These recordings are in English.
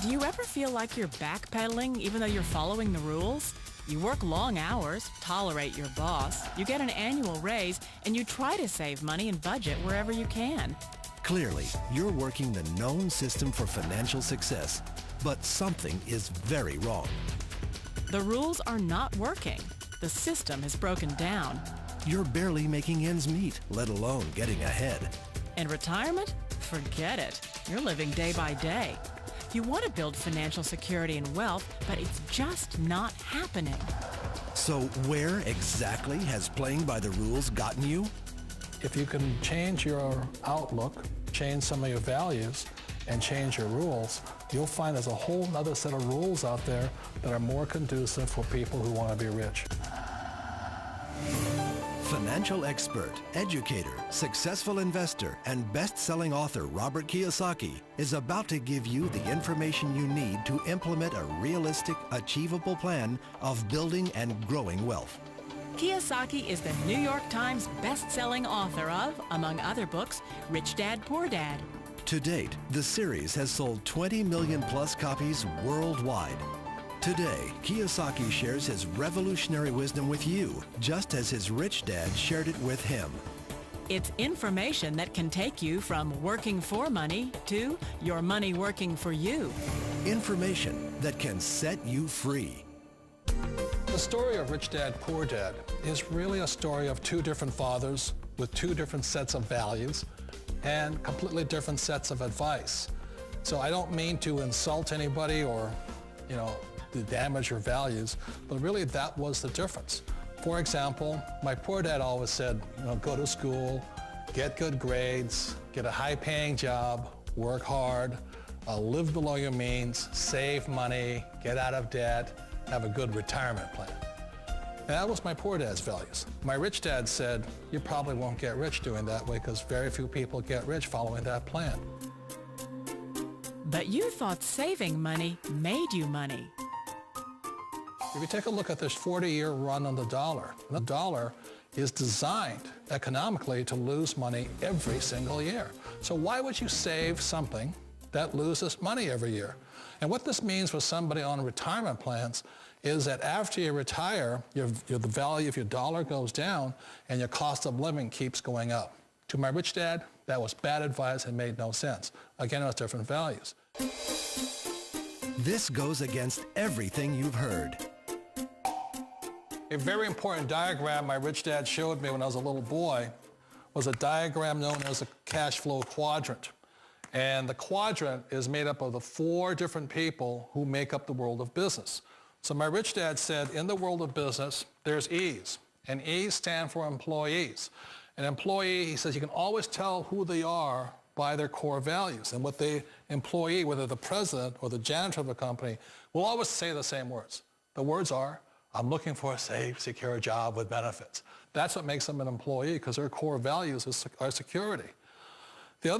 Do you ever feel like you're backpedaling even though you're following the rules? You work long hours, tolerate your boss, you get an annual raise, and you try to save money and budget wherever you can. Clearly, you're working the known system for financial success, but something is very wrong. The rules are not working. The system has broken down. You're barely making ends meet, let alone getting ahead. And retirement? Forget it. You're living day by day. You want to build financial security and wealth, but it's just not happening. So where exactly has playing by the rules gotten you? If you can change your outlook, change some of your values, and change your rules, you'll find there's a whole other set of rules out there that are more conducive for people who want to be rich. Financial expert, educator, successful investor, and best-selling author Robert Kiyosaki is about to give you the information you need to implement a realistic, achievable plan of building and growing wealth. Kiyosaki is the New York Times best-selling author of, among other books, Rich Dad, Poor Dad. To date, the series has sold 20 million plus copies worldwide. Today, Kiyosaki shares his revolutionary wisdom with you, just as his rich dad shared it with him. It's information that can take you from working for money to your money working for you. Information that can set you free. The story of Rich Dad, Poor Dad is really a story of two different fathers with two different sets of values and completely different sets of advice. So I don't mean to insult anybody or, to damage your values, but really that was the difference. For example, my poor dad always said, go to school, get good grades, get a high-paying job, work hard, live below your means, save money, get out of debt, have a good retirement plan. And that was my poor dad's values. My rich dad said, you probably won't get rich doing that way because very few people get rich following that plan. But you thought saving money made you money. If you take a look at this 40-year run on the dollar is designed economically to lose money every single year. So why would you save something that loses money every year? And what this means for somebody on retirement plans is that after you retire, the value of your dollar goes down and your cost of living keeps going up. To my rich dad, that was bad advice and made no sense. Again, it was different values. This goes against everything you've heard. A very important diagram my rich dad showed me when I was a little boy was a diagram known as a cash flow quadrant. And the quadrant is made up of the 4 different people who make up the world of business. So my rich dad said, in the world of business, there's E's, and E's stand for employees. An employee, he says, you can always tell who they are by their core values. And what the employee, whether the president or the janitor of a company, will always say the same words. The words are, I'm looking for a safe, secure job with benefits. That's what makes them an employee, because their core values are security. The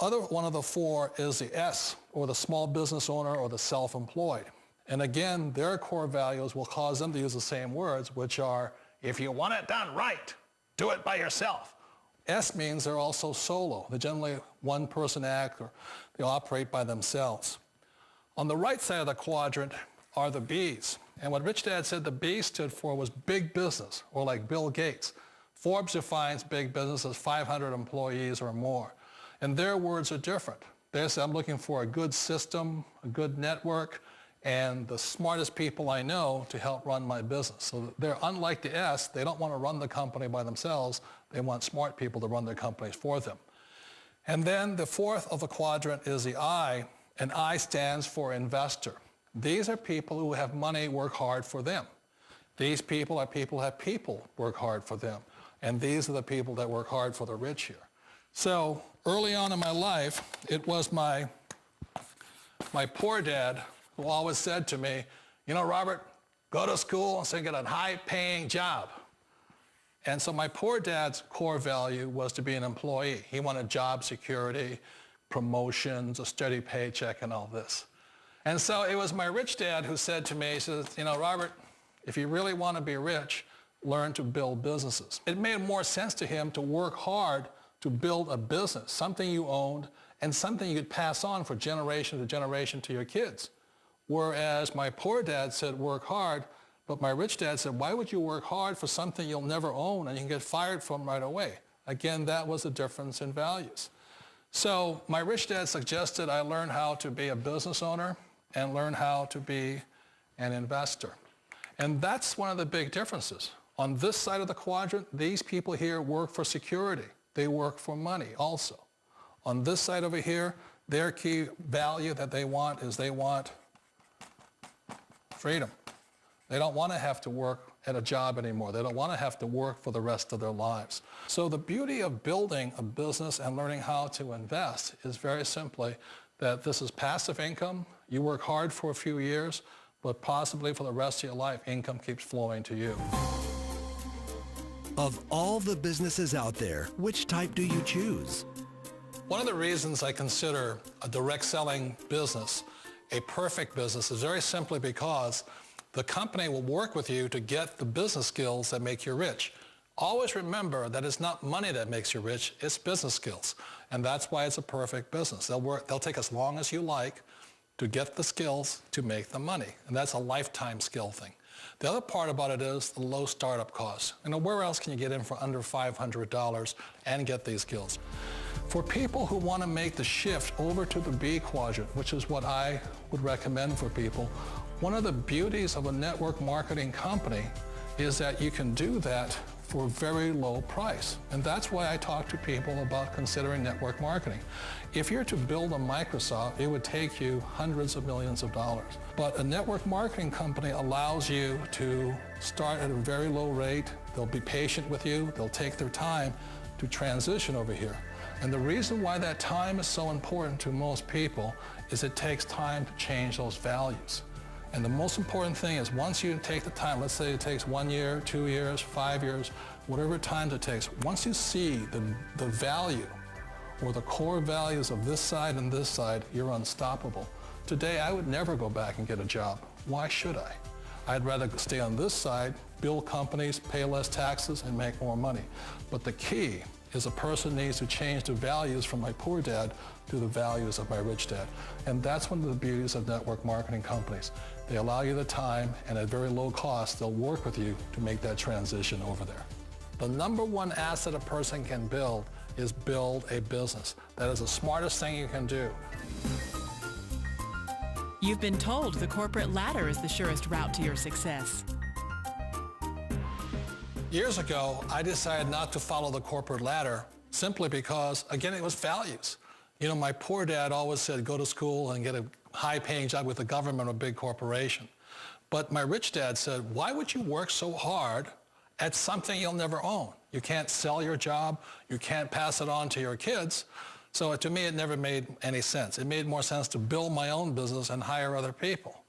other one of the 4 is the S, or the small business owner or the self-employed. And again, their core values will cause them to use the same words, which are, if you want it done right, do it by yourself. S means they're also solo. They're generally one-person act, or they operate by themselves. On the right side of the quadrant are the B's. And what Rich Dad said the B stood for was big business, or like Bill Gates. Forbes defines big business as 500 employees or more. And their words are different. They say, I'm looking for a good system, a good network, and the smartest people I know to help run my business. So they're unlike the S. They don't want to run the company by themselves. They want smart people to run their companies for them. And then the 4th of the quadrant is the I, and I stands for investor. These are people who have money work hard for them. These people are people who have people work hard for them. And these are the people that work hard for the rich here. So early on in my life, it was my poor dad who always said to me, Robert, go to school and get a high-paying job. And so my poor dad's core value was to be an employee. He wanted job security, promotions, a steady paycheck, and all this. And so it was my rich dad who said to me, he says, Robert, if you really want to be rich, learn to build businesses. It made more sense to him to work hard to build a business, something you owned and something you could pass on for generation to generation to your kids. Whereas my poor dad said, work hard, but my rich dad said, why would you work hard for something you'll never own and you can get fired from right away? Again, that was the difference in values. So my rich dad suggested I learn how to be a business owner and learn how to be an investor. And that's one of the big differences. On this side of the quadrant, these people here work for security. They work for money also. On this side over here, their key value that they want is they want freedom. They don't want to have to work at a job anymore. They don't want to have to work for the rest of their lives. So the beauty of building a business and learning how to invest is very simply that this is passive income. You work hard for a few years, but possibly for the rest of your life, income keeps flowing to you. Of all the businesses out there, which type do you choose? One of the reasons I consider a direct selling business a perfect business is very simply because the company will work with you to get the business skills that make you rich. Always remember that it's not money that makes you rich, it's business skills. And that's why it's a perfect business. They'll take as long as you like to get the skills to make the money. And that's a lifetime skill thing. The other part about it is the low startup costs. Where else can you get in for under $500 and get these skills? For people who want to make the shift over to the B quadrant, which is what I would recommend for people, one of the beauties of a network marketing company is that you can do that for a very low price. And that's why I talk to people about considering network marketing. If you're to build a Microsoft, it would take you hundreds of millions of dollars. But a network marketing company allows you to start at a very low rate. They'll be patient with you. They'll take their time to transition over here. And the reason why that time is so important to most people is it takes time to change those values. And the most important thing is once you take the time, let's say it takes 1 year, 2 years, 5 years, whatever time it takes, once you see the value or the core values of this side and this side, you're unstoppable. Today, I would never go back and get a job. Why should I? I'd rather stay on this side, build companies, pay less taxes, and make more money. But the key is a person needs to change the values from my poor dad to the values of my rich dad. And that's one of the beauties of network marketing companies. They allow you the time, and at very low cost, they'll work with you to make that transition over there. The number one asset a person can build is build a business. That is the smartest thing you can do. You've been told the corporate ladder is the surest route to your success. Years ago, I decided not to follow the corporate ladder simply because, again, it was values. You know, my poor dad always said, go to school and get a high-paying job with the government or a big corporation. But my rich dad said, why would you work so hard at something you'll never own? You can't sell your job. You can't pass it on to your kids. So to me, it never made any sense. It made more sense to build my own business and hire other people.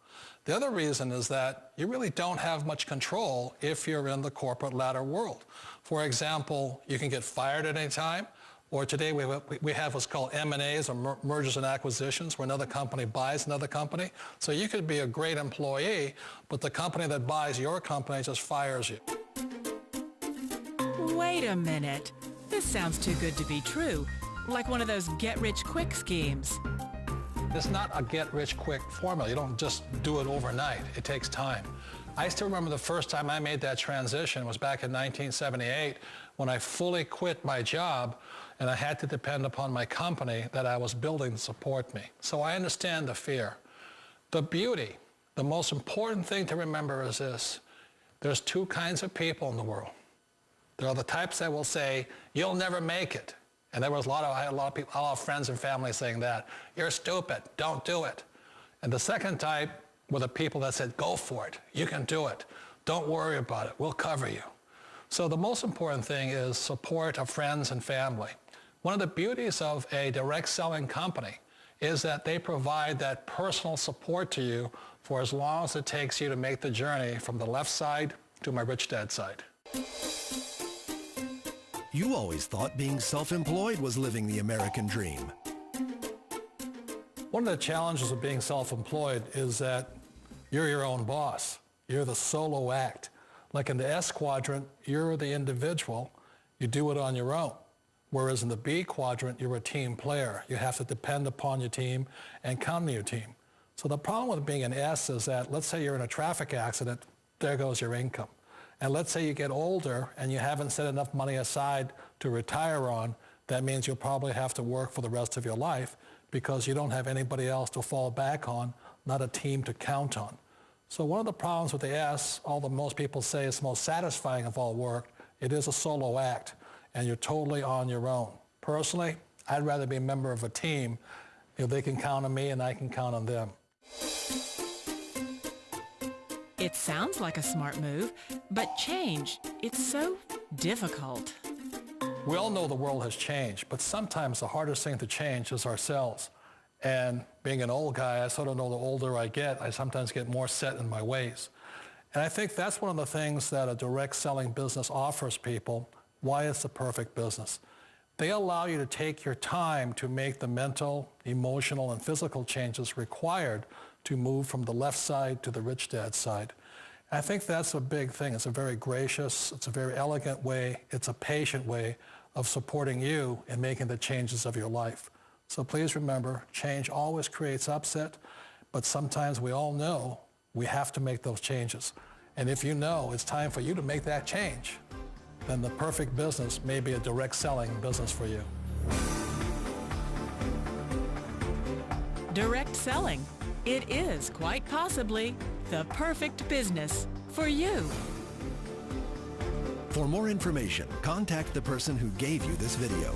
The other reason is that you really don't have much control if you're in the corporate ladder world. For example, you can get fired at any time, or today we have what's called M&As, or mergers and acquisitions, where another company buys another company. So you could be a great employee, but the company that buys your company just fires you. Wait a minute. This sounds too good to be true, like one of those get-rich-quick schemes. It's not a get-rich-quick formula. You don't just do it overnight. It takes time. I still remember the first time I made that transition was back in 1978 when I fully quit my job and I had to depend upon my company that I was building to support me. So I understand the fear. The beauty, the most important thing to remember is this. There's two kinds of people in the world. There are the types that will say, you'll never make it. And there was I had a lot of people, a lot of friends and family saying that. You're stupid, don't do it. And the second type were the people that said, go for it, you can do it. Don't worry about it, we'll cover you. So the most important thing is support of friends and family. One of the beauties of a direct selling company is that they provide that personal support to you for as long as it takes you to make the journey from the left side to my rich dad side. You always thought being self-employed was living the American dream. One of the challenges of being self-employed is that you're your own boss. You're the solo act. Like in the S quadrant, you're the individual. You do it on your own. Whereas in the B quadrant, you're a team player. You have to depend upon your team and count on your team. So the problem with being an S is that, let's say you're in a traffic accident, there goes your income. And let's say you get older and you haven't set enough money aside to retire on, that means you'll probably have to work for the rest of your life because you don't have anybody else to fall back on, not a team to count on. So one of the problems with the S, although most people say it's the most satisfying of all work, it is a solo act, and you're totally on your own. Personally, I'd rather be a member of a team if they can count on me and I can count on them. It sounds like a smart move, but change, it's so difficult. We all know the world has changed, but sometimes the hardest thing to change is ourselves. And being an old guy, I sort of know the older I get, I sometimes get more set in my ways. And I think that's one of the things that a direct selling business offers people, why it's the perfect business. They allow you to take your time to make the mental, emotional, and physical changes required to move from the left side to the rich dad side. I think that's a big thing. It's a very gracious, it's a very elegant way, it's a patient way of supporting you in making the changes of your life. So please remember, change always creates upset, but sometimes we all know we have to make those changes. And if you know it's time for you to make that change, then the perfect business may be a direct selling business for you. Direct selling. It is quite possibly the perfect business for you. For more information, contact the person who gave you this video.